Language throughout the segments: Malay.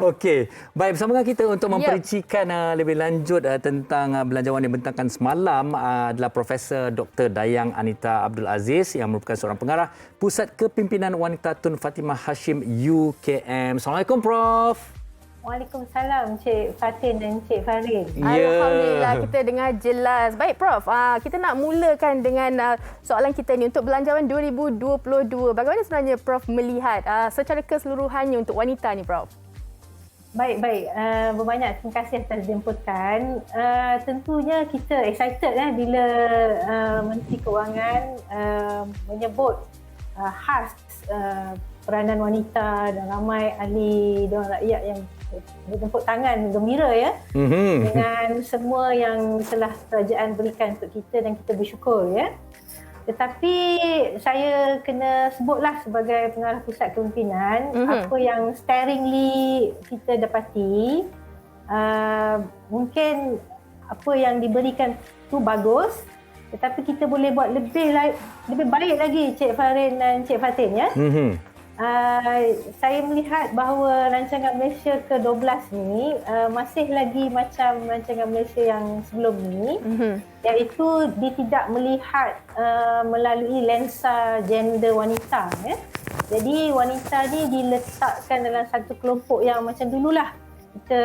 Okey, baik, bersama dengan kita untuk memperincikan lebih lanjut tentang belanjawan yang dibentangkan semalam adalah Profesor Dr. Dayang Anita Abdul Aziz yang merupakan seorang pengarah Pusat Kepimpinan Wanita Tun Fatimah Hashim UKM. Assalamualaikum, Prof. Waalaikumsalam Cik Fatin dan Cik Farin. Alhamdulillah kita dengar jelas. Baik Prof, kita nak mulakan dengan soalan kita ni untuk belanjawan 2022. Bagaimana sebenarnya Prof melihat secara keseluruhannya untuk wanita ni Prof? Baik. Berbanyak terima kasih atas jemputan. Tentunya kita excited bila Menteri Kewangan menyebut khas peranan wanita dan ramai ahli dan rakyat yang bertepuk tangan gembira dengan semua yang telah kerajaan berikan untuk kita dan kita bersyukur Tetapi saya kena sebutlah sebagai pengarah pusat kepimpinan apa yang staringly kita dapati mungkin apa yang diberikan tu bagus tetapi kita boleh buat lebih baik lagi Cik Farin dan Cik Fatin saya melihat bahawa rancangan Malaysia ke-12 ni masih lagi macam rancangan Malaysia yang sebelum ni iaitu dia tidak melihat melalui lensa gender wanita Jadi wanita ni diletakkan dalam satu kelompok yang macam dululah kita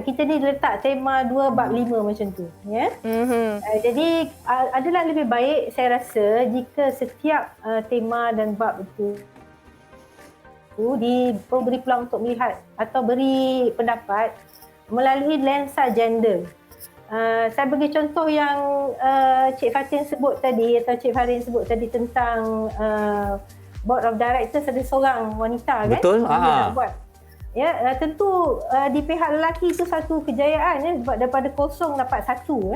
kita ni letak tema 2 bab 5 macam tu jadi adalah lebih baik saya rasa jika setiap tema dan bab itu diberi peluang untuk melihat atau beri pendapat melalui lensa gender. Saya bagi contoh yang Cik Fatin sebut tadi atau Cik Farin sebut tadi tentang Board of Directors ada seorang wanita kan? Betul. Tentu di pihak lelaki itu satu kejayaan sebab daripada kosong dapat satu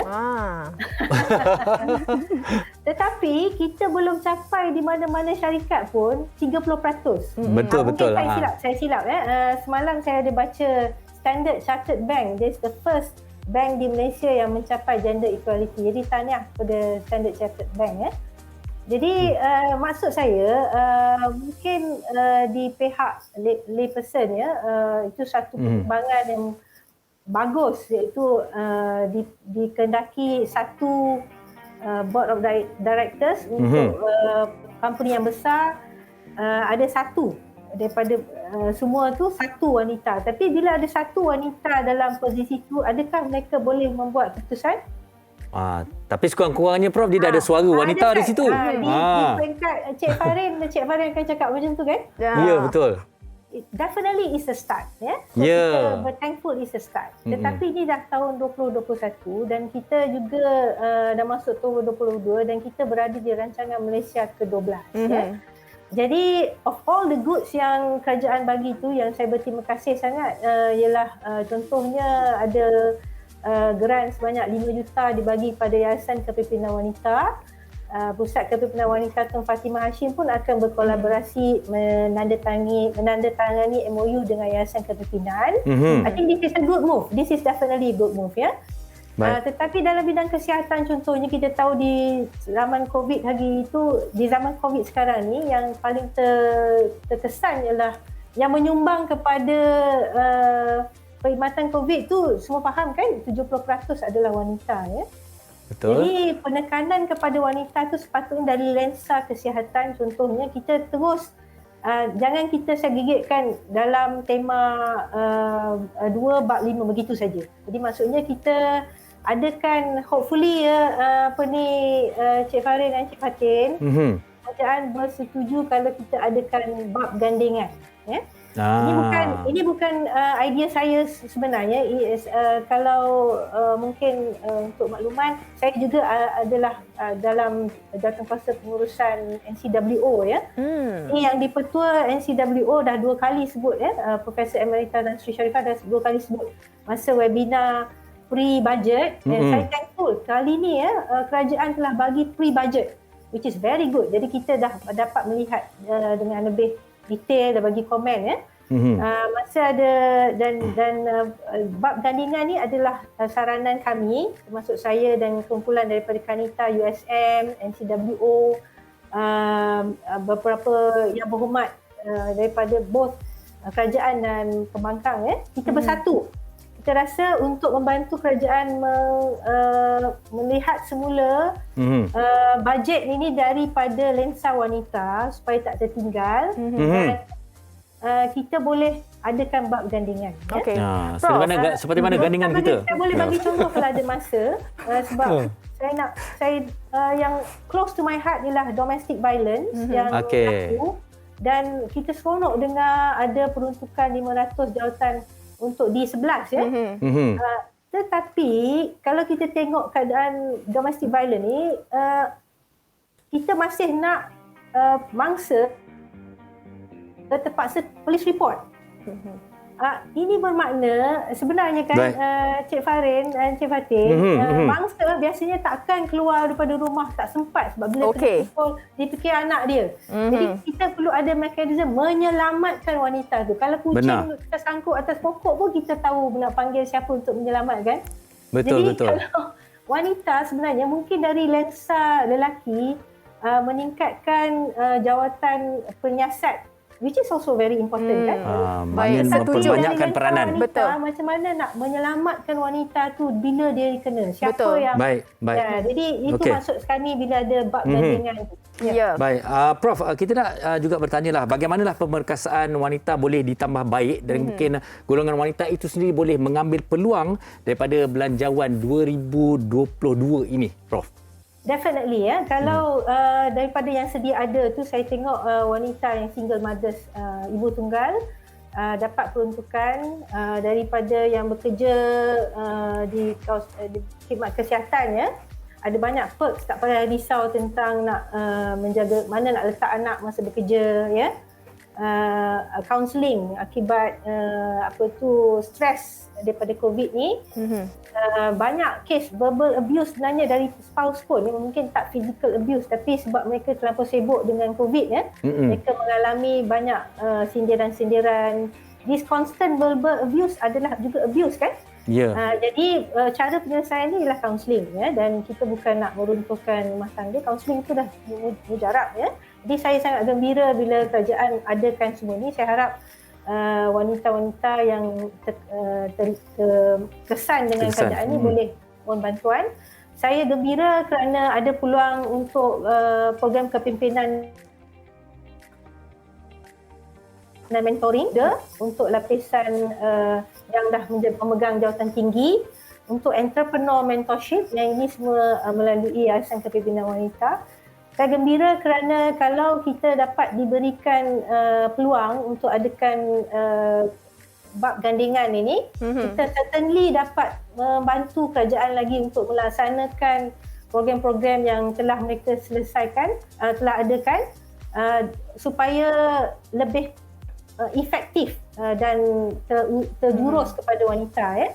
Tetapi kita belum capai di mana-mana syarikat pun 30%. Betul. Saya silap semalam saya ada baca Standard Chartered Bank. This is the first bank di Malaysia yang mencapai gender equality. Jadi tahniah kepada Standard Chartered Bank Jadi maksud saya mungkin di pihak layperson itu satu perkembangan yang bagus iaitu dikehendaki satu board of directors untuk company yang besar ada satu daripada semua tu satu wanita. Tapi bila ada satu wanita dalam posisi itu, adakah mereka boleh membuat keputusan? Tapi sekurang-kurangnya Prof dia dah ada suara wanita di situ. Di peringkat Cik Farin akan cakap macam tu kan? Ya, betul. Definitely is a start kita berthankful is a start. Tetapi ini dah tahun 2021 dan kita juga dah masuk tahun 2022 dan kita berada di rancangan Malaysia ke-12 Jadi of all the goods yang kerajaan bagi tu yang saya berterima kasih sangat ialah contohnya ada geran sebanyak 5 juta dibagi pada Yayasan Kepimpinan Wanita. Pusat Kepimpinan Wanita Tun Fatimah Hashim pun akan berkolaborasi menandatangani MOU dengan Yayasan Kepimpinan. I think this is a good move. This is definitely a good move tetapi dalam bidang kesihatan contohnya kita tahu di zaman COVID sekarang ni yang paling terkesan ialah yang menyumbang kepada perkhidmatan COVID tu semua faham kan 70% adalah wanita Betul. Jadi penekanan kepada wanita tu sepatutnya dari lensa kesihatan contohnya kita terus jangan kita segregate dalam tema 2 bab 5 begitu saja. Jadi maksudnya kita adakan hopefully Cik Farin dan Cik Fatin kerajaan bersetuju kalau kita adakan bab gandengan Ini bukan idea saya sebenarnya. Kalau mungkin untuk makluman, saya juga adalah dalam jawatankuasa pengurusan NCWO Ini yang dipertua NCWO dah 2 kali sebut Profesor Emerita dan Sri Sharifah dah 2 kali sebut masa webinar pre-budget. Saya thankful kali ni kerajaan telah bagi pre-budget which is very good. Jadi kita dah dapat melihat dengan lebih detail dan bagi komen masa ada dan bab gandingan ni adalah saranan kami termasuk saya dan kumpulan daripada Kanita, USM, NCWO, beberapa yang berhormat daripada both kerajaan dan pembangkang kita bersatu. Kita rasa untuk membantu kerajaan melihat semula bajet ini daripada lensa wanita supaya tak tertinggal dan kita boleh adakan bab gandingan. Okey. Seperti mana gandingan kita? Saya boleh bagi contoh kalau ada masa sebab saya yang close to my heart ialah domestic violence yang berlaku dan kita seronok dengar ada peruntukan 500 jawatan untuk D11 tetapi kalau kita tengok keadaan domestic violence ni kita masih nak mangsa terpaksa police report. Ini bermakna sebenarnya kan Cik Farin dan Cik Fatih, mangsa biasanya takkan keluar daripada rumah, tak sempat sebab bila kena pukul dia fikir anak dia. Jadi kita perlu ada mekanisme menyelamatkan wanita tu. Kalau kucing tersangkut atas pokok pun kita tahu nak panggil siapa untuk menyelamatkan. Jadi kalau wanita sebenarnya mungkin dari lensa lelaki meningkatkan jawatan penyiasat, which is also very important kan. Memperbanyakkan peranan. Betul. Macam mana nak menyelamatkan wanita tu bila dia kena. Siapa yang baik. Ya, jadi itu maksud kami bila ada bab gandingan tu. Ya. Baik, Prof, kita nak juga bertanyalah bagaimanakah pemerkasaan wanita boleh ditambah baik dan mungkin golongan wanita itu sendiri boleh mengambil peluang daripada belanjawan 2022 ini, Prof. Definitely kalau daripada yang sedia ada tu saya tengok wanita yang single mothers, ibu tunggal dapat peruntukan daripada yang bekerja di khidmat kesihatan ada banyak perks, tak payah risau tentang nak menjaga mana nak letak anak masa bekerja counselling akibat stres daripada COVID ni. Banyak kes verbal abuse sebenarnya dari spouse pun, mungkin tak physical abuse tapi sebab mereka terlampau sibuk dengan COVID mereka mengalami banyak sindiran-sindiran. This constant verbal abuse adalah juga abuse kan. Jadi cara penyelesaian ni ialah counselling dan kita bukan nak meruntuhkan rumah tangga. Counselling tu dah mujarab Jadi saya sangat gembira bila kerajaan adakan semua ni. Saya harap wanita-wanita yang terkesan dengan keadaan ini boleh mohon bantuan. Saya gembira kerana ada peluang untuk program kepimpinan dan mentoring untuk lapisan yang dah memegang jawatan tinggi, untuk entrepreneur mentorship yang ini semua melalui Yayasan Kepimpinan Wanita. Saya gembira kerana kalau kita dapat diberikan peluang untuk adakan bab gandingan ini, kita certainly dapat membantu kerajaan lagi untuk melaksanakan program-program yang telah mereka selesaikan, telah adakan supaya lebih efektif dan terjurus kepada wanita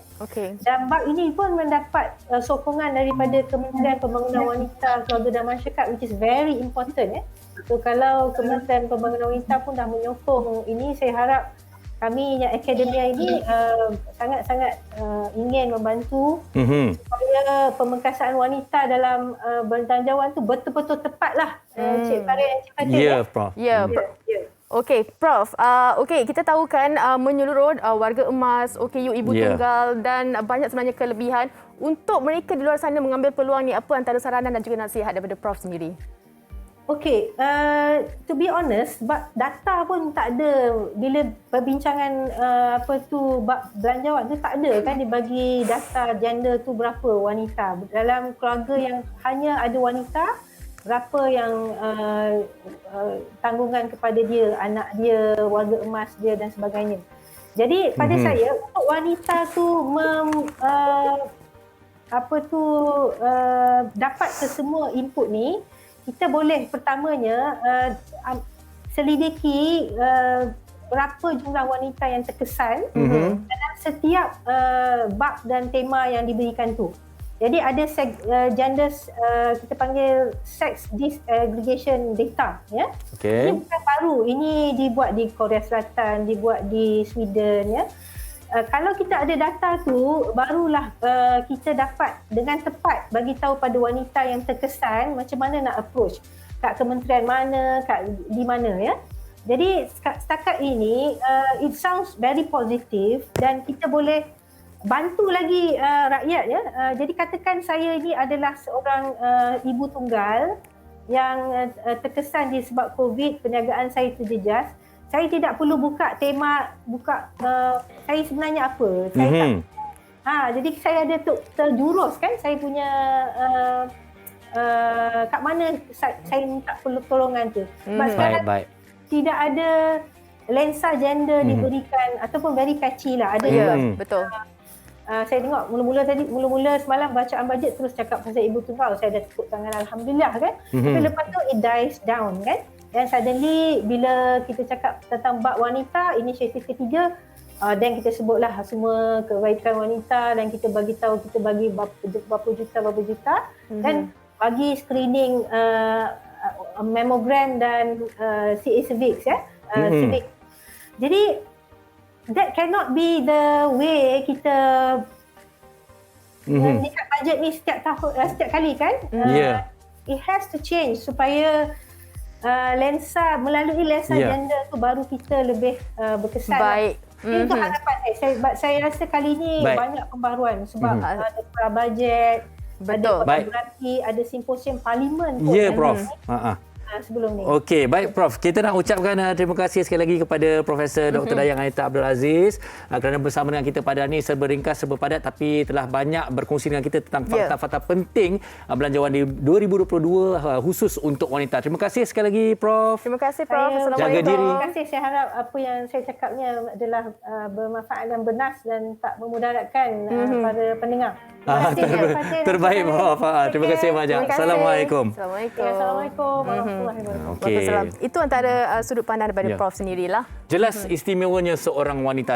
Dan bab ini pun mendapat sokongan daripada Kementerian Pembangunan Wanita, Keluarga dan Masyarakat, which is very important So kalau Kementerian Pembangunan Wanita pun dah menyokong ini, saya harap kami yang akademia ini sangat-sangat ingin membantu supaya pemengkasaan wanita dalam belanjawan tu betul-betul tepatlah. Cik Farid dan Cik Fatih. Ya, Prof. Okey, Prof. Kita tahu kan menyeluruh warga emas, OKU ibu tunggal dan banyak sebenarnya kelebihan. Untuk mereka di luar sana mengambil peluang ni, apa antara saranan dan juga nasihat daripada Prof sendiri? Okey, to be honest, sebab data pun tak ada bila perbincangan belanjawan tu tak ada kan dibagi data gender tu berapa wanita. Dalam keluarga yang hanya ada wanita, berapa yang tanggungan kepada dia, anak dia, warga emas dia dan sebagainya. Jadi pada saya untuk wanita tu dapat kesemua input ni, kita boleh pertamanya selidiki berapa jumlah wanita yang terkesan dalam setiap bab dan tema yang diberikan tu. Jadi ada kita panggil sex disaggregation data Ini bukan baru, ini dibuat di Korea Selatan, dibuat di Sweden Kalau kita ada data tu, barulah kita dapat dengan tepat bagi tahu pada wanita yang terkesan macam mana nak approach kat kementerian mana, di mana Jadi setakat ini it sounds very positive dan kita boleh bantu lagi rakyat ya. Jadi katakan saya ini adalah seorang ibu tunggal yang terkesan disebab COVID, perniagaan saya terjejas. Saya tidak perlu buka tema saya sebenarnya apa. Saya jadi saya ada terjurus kan saya punya kat mana saya minta pertolongan tu. Sebab sekarang tidak ada lensa gender diberikan ataupun very patchy lah. Ada betul. Saya tengok mula-mula semalam bacaan bajet terus cakap pasal ibu tunggal, saya dah tepuk tangan alhamdulillah kan. Tapi lepas tu it dies down kan. Dan suddenly bila kita cakap tentang bab wanita, inisiatif ketiga, dan kita sebutlah semua kebaikan wanita dan kita bagi tahu kita bagi berapa juta dan bagi screening mammogram dan CA cervix ya. Cervix. Jadi that cannot be the way kita meningkat bajet ni setiap kali kan. It has to change supaya melalui lensa gender tu baru kita lebih berkesan. Baik. Itu harapan saya rasa kali ni banyak pembaruan sebab ada prabajet, ada berarti ada simposium parlimen pun. Ya, Prof. Sebelum ni. Okey, baik Prof. Kita nak ucapkan terima kasih sekali lagi kepada Profesor Dr. Dayang Anita Abdul Aziz kerana bersama dengan kita pada hari ini serba ringkas, serba padat tapi telah banyak berkongsi dengan kita tentang fakta-fakta penting belanjawan di 2022 khusus untuk wanita. Terima kasih sekali lagi Prof. Terima kasih Prof. Assalamualaikum. Jaga diri. Terima kasih. Saya harap apa yang saya cakapnya adalah bermanfaat dan bernas dan tak memudaratkan para pendengar. Terbaik Prof. Terima kasih banyak. Assalamualaikum. Assalamualaikum warahmatullahi wabarakatuh. Itu antara sudut pandang daripada Prof sendirilah. Jelas istimewanya seorang wanita.